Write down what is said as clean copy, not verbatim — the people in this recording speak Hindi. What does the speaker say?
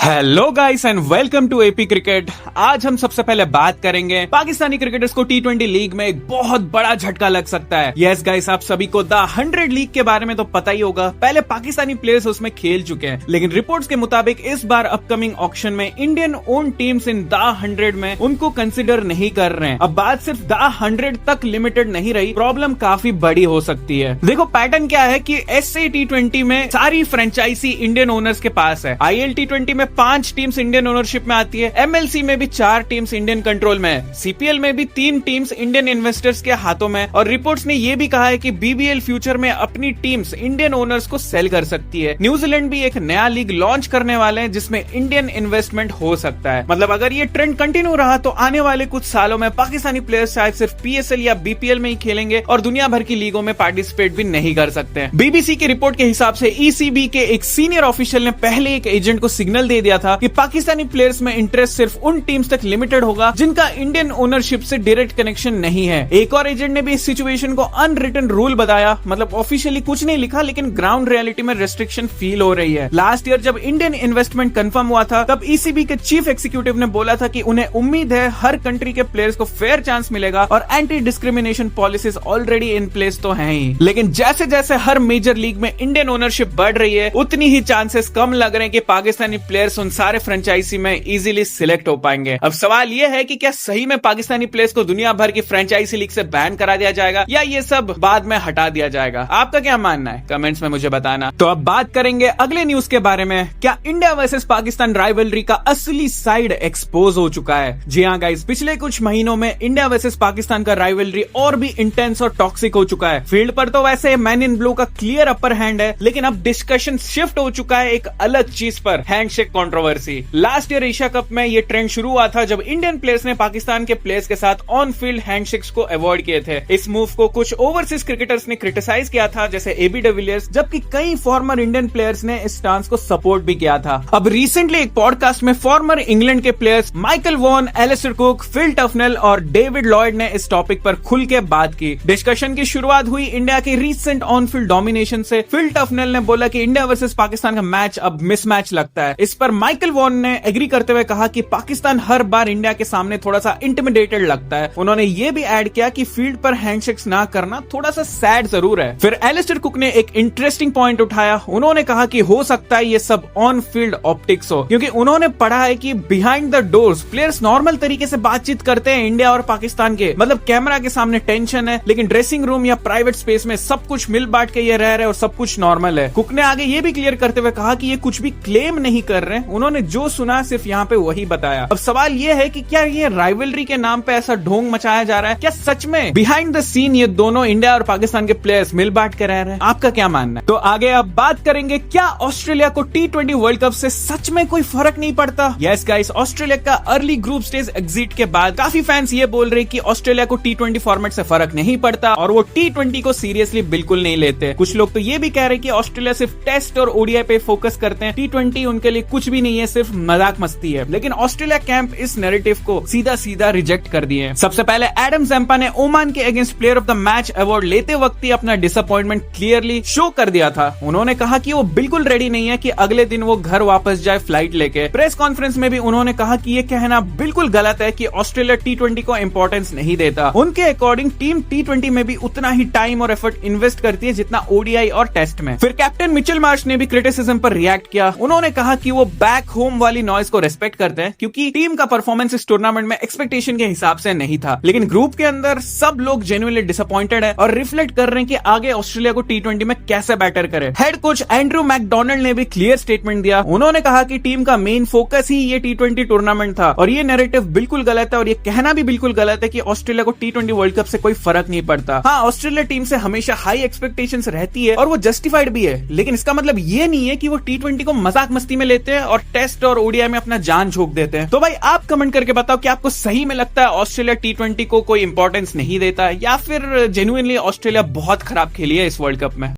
Hello guys and welcome to AP cricket. आज हम सबसे पहले बात करेंगे पाकिस्तानी क्रिकेटर्स को टी20 लीग में एक बहुत बड़ा झटका लग सकता है। यस गाइस, आप सभी को द 100 लीग के बारे में तो पता ही होगा। पहले पाकिस्तानी प्लेयर्स उसमें खेल चुके हैं, लेकिन रिपोर्ट्स के मुताबिक इस बार अपकमिंग ऑक्शन में Indian own teams in the 100 में उनको कंसिडर नहीं कर रहे हैं। अब बात सिर्फ द 100 तक लिमिटेड नहीं रही, प्रॉब्लम काफी बड़ी हो सकती है। देखो पैटर्न क्या है कि एसए टी20 में सारी फ्रेंचाइजी इंडियन ओनर्स के पास है। आईएल टी20 में 5 टीम्स इंडियन ओनरशिप में आती है। एमएलसी में भी 4 टीम्स इंडियन कंट्रोल में है। सीपीएल में भी 3 टीम्स इंडियन इन्वेस्टर्स के हाथों में। और रिपोर्ट्स ने यह भी कहा है कि बीबीएल फ्यूचर में अपनी टीम्स इंडियन ओनर्स को सेल कर सकती है। न्यूजीलैंड भी एक नया लीग लॉन्च करने वाले हैं जिसमें इंडियन इन्वेस्टमेंट हो सकता है। मतलब अगर ये ट्रेंड कंटिन्यू रहा तो आने वाले कुछ सालों में पाकिस्तानी प्लेयर्स शायद सिर्फ पीएसएल या बीपीएल में ही खेलेंगे और दुनिया भर की लीगों में पार्टिसिपेट भी नहीं कर सकते हैं। बीबीसी की रिपोर्ट के हिसाब से ईसीबी के एक सीनियर ऑफिशियल ने पहले एक एजेंट को सिग्नल दे दिया था कि पाकिस्तानी प्लेयर्स में इंटरेस्ट सिर्फ उन टीम्स तक लिमिटेड होगा जिनका इंडियन ओनरशिप से डायरेक्ट कनेक्शन नहीं है। एक और एजेंट ने भी इस सिचुएशन को अनरिटन रूल बताया। मतलब ऑफिशियली कुछ नहीं लिखा, लेकिन ग्राउंड रियलिटी में रेस्ट्रिक्शन फील हो रही है। लास्ट ईयर जब इंडियन इन्वेस्टमेंट कंफर्म हुआ था, तब ईसीबी के चीफ एग्जीक्यूटिव ने बोला था कि उन्हें उम्मीद है हर कंट्री के प्लेयर्स को फेयर चांस मिलेगा और anti discrimination policies already in place तो हैं ही। लेकिन जैसे जैसे हर मेजर लीग में इंडियन ओनरशिप बढ़ रही है, उतनी ही चांसेस कम लग रहे हैं कि पाकिस्तानी प्लेयर्स उन सारे फ्रेंचाइजी में इजीली सिलेक्ट हो पाएंगे। अब सवाल यह है कि क्या सही में पाकिस्तानी प्लेयर्स को दुनिया भर की फ्रेंचाइजी लीग से बैन करा दिया जाएगा या ये सब बाद में हटा दिया जाएगा? आपका क्या मानना है? कमेंट्स में मुझे बताना। तो अब बात करेंगे अगले न्यूज के बारे में। क्या इंडिया वर्सेस पाकिस्तान राइवलरी का असली साइड एक्सपोज हो चुका है? जी हाँ गाइस, पिछले कुछ महीनों में इंडिया वर्सेस पाकिस्तान का राइवलरी और भी इंटेंस और टॉक्सिक हो चुका है। फील्ड पर तो वैसे मैन इन ब्लू का क्लियर अपर हैंड है, लेकिन अब डिस्कशन शिफ्ट हो चुका है एक अलग चीज पर, handshake controversy. Last year Asia cup में ये ट्रेंड शुरू हुआ था जब इंडियन प्लेयर्स ने पाकिस्तान के प्लेयर्स के साथ ऑन फील्ड हैंडशेक्स को अवॉइड किए थे। इस मूव को कुछ ओवरसीज क्रिकेटर्स ने क्रिटिसाइज किया था, जैसे एबी डिविलियर्स, जबकि कई फॉर्मर इंडियन प्लेयर्स ने इस स्टांस को सपोर्ट भी किया था। अब रिसेंटली एक पॉडकास्ट में फॉर्मर इंग्लैंड के players Michael Vaughan, Alastair Cook, Phil Tufnell और डेविड लॉयड ने इस टॉपिक पर खुल के बात की। डिस्कशन की शुरुआत हुई इंडिया के रीसेंट ऑन फील्ड डोमिनेशन से। फिल टफनेल ने बोला कि इंडिया वर्सेस पाकिस्तान का मैच अब मिसमैच लगता है। इस पर माइकल वॉन ने एग्री करते हुए कहा कि पाकिस्तान हर बार इंडिया के सामने थोड़ा सा इंटिमिडेटेड लगता है। उन्होंने ये भी ऐड किया कि फील्ड पर हैंडशेक्स ना करना थोड़ा सा सैड जरूर है। फिर एलिस्टर कुक ने एक इंटरेस्टिंग पॉइंट उठाया। उन्होंने कहा कि हो सकता है ये सब ऑन फील्ड ऑप्टिक्स हो, क्योंकि उन्होंने पढ़ा है कि behind the doors players normal तरीके से बातचीत करते हैं इंडिया और पाकिस्तान के। मतलब कैमरा के सामने टेंशन है, लेकिन ड्रेसिंग रूम या प्राइवेट स्पेस में सब कुछ मिल बांट के ये रह रहे और सब कुछ नॉर्मल है। कुक ने आगे ये भी क्लियर करते हुए कहा कि ये कुछ भी क्लेम नहीं कर रहे, उन्होंने जो सुना सिर्फ यहाँ पे वही बताया। अब सवाल ये है कि क्या ये राइवलरी के नाम पे ऐसा ढोंग मचाया जा रहा है? क्या सच में बिहाइंड द सीन ये दोनों इंडिया और पाकिस्तान के प्लेयर्स मिल बांट के रह रहे हैं? आपका क्या मानना है? तो आगे अब बात करेंगे, क्या ऑस्ट्रेलिया को टी20 वर्ल्ड कप से सच में कोई फर्क नहीं पड़ता? यस गाइस, ऑस्ट्रेलिया का अर्ली ग्रुप स्टेज एग्जिट के बाद काफी फैंस ये बोल रहे कि ऑस्ट्रेलिया को टी20 फॉर्मेट से फर्क नहीं पड़ता और वो टी20 को सीरियसली बिल्कुल नहीं लेते। कुछ लोग तो ये भी कह रहे कि ऑस्ट्रेलिया सिर्फ टेस्ट और ओडीआई पे फोकस करते हैं, टी20 उनके लिए कुछ भी नहीं है, सिर्फ मजाक मस्ती है। लेकिन ऑस्ट्रेलिया कैंप इस नैरेटिव को सीधा सीधा रिजेक्ट कर दिए। सबसे पहले एडम जैम्पा ने ओमान के against player of the match award लेते वक्त ही अपना डिसअपॉइंटमेंट क्लियरली शो कर दिया था। उन्होंने कहा कि वो बिल्कुल रेडी नहीं है कि अगले दिन वो घर वापस जाए फ्लाइट लेके। प्रेस कॉन्फ्रेंस में भी उन्होंने कहा कि ये कहना बिल्कुल गलत है कि ऑस्ट्रेलिया टी20 को इंपॉर्टेंस नहीं देता। उनके अकॉर्डिंग टीम टी20 में भी उतना ही टाइम और एफर्ट इन्वेस्ट करती है जितना ओडीआई और टेस्ट में। फिर कैप्टन मिचेल मार्श ने भी क्रिटिसिज्म पर रिएक्ट किया। उन्होंने कहा कि वो बैक होम वाली नॉइज को रेस्पेक्ट करते हैं, क्योंकि टीम का परफॉर्मेंस इस टूर्नामेंट में एक्सपेक्टेशन के हिसाब से नहीं था। लेकिन ग्रुप के अंदर सब लोग जेन्युइनली डिसअपॉइंटेड है और रिफ्लेक्ट कर रहे हैं कि आगे ऑस्ट्रेलिया को टी20 में कैसे बैटर करे। हेड कोच एंड्रू मैकडोनाल्ड ने भी क्लियर स्टेटमेंट दिया। उन्होंने कहा कि टीम का मेन फोकस ही ये टी20 टूर्नामेंट था और ये नैरेटिव बिल्कुल गलत है और ये कहना भी बिल्कुल गलत है कि ऑस्ट्रेलिया को टी20 वर्ल्ड कप से कोई फर्क नहीं पड़ता। हाँ, ऑस्ट्रेलिया टीम से हमेशा हाई एक्सपेक्टेशंस रहती है और वो जस्टिफाइड भी है, लेकिन इसका मतलब ये नहीं है कि वो टी20 को मजाक मस्ती में लेते हैं और टेस्ट और ओडीआई में अपना जान झोंक देते हैं। तो भाई आप कमेंट करके बताओ कि आपको सही में लगता है ऑस्ट्रेलिया टी20 को कोई इंपॉर्टेंस नहीं देता या फिर जेन्युइनली ऑस्ट्रेलिया बहुत खराब खेली है इस वर्ल्ड कप में।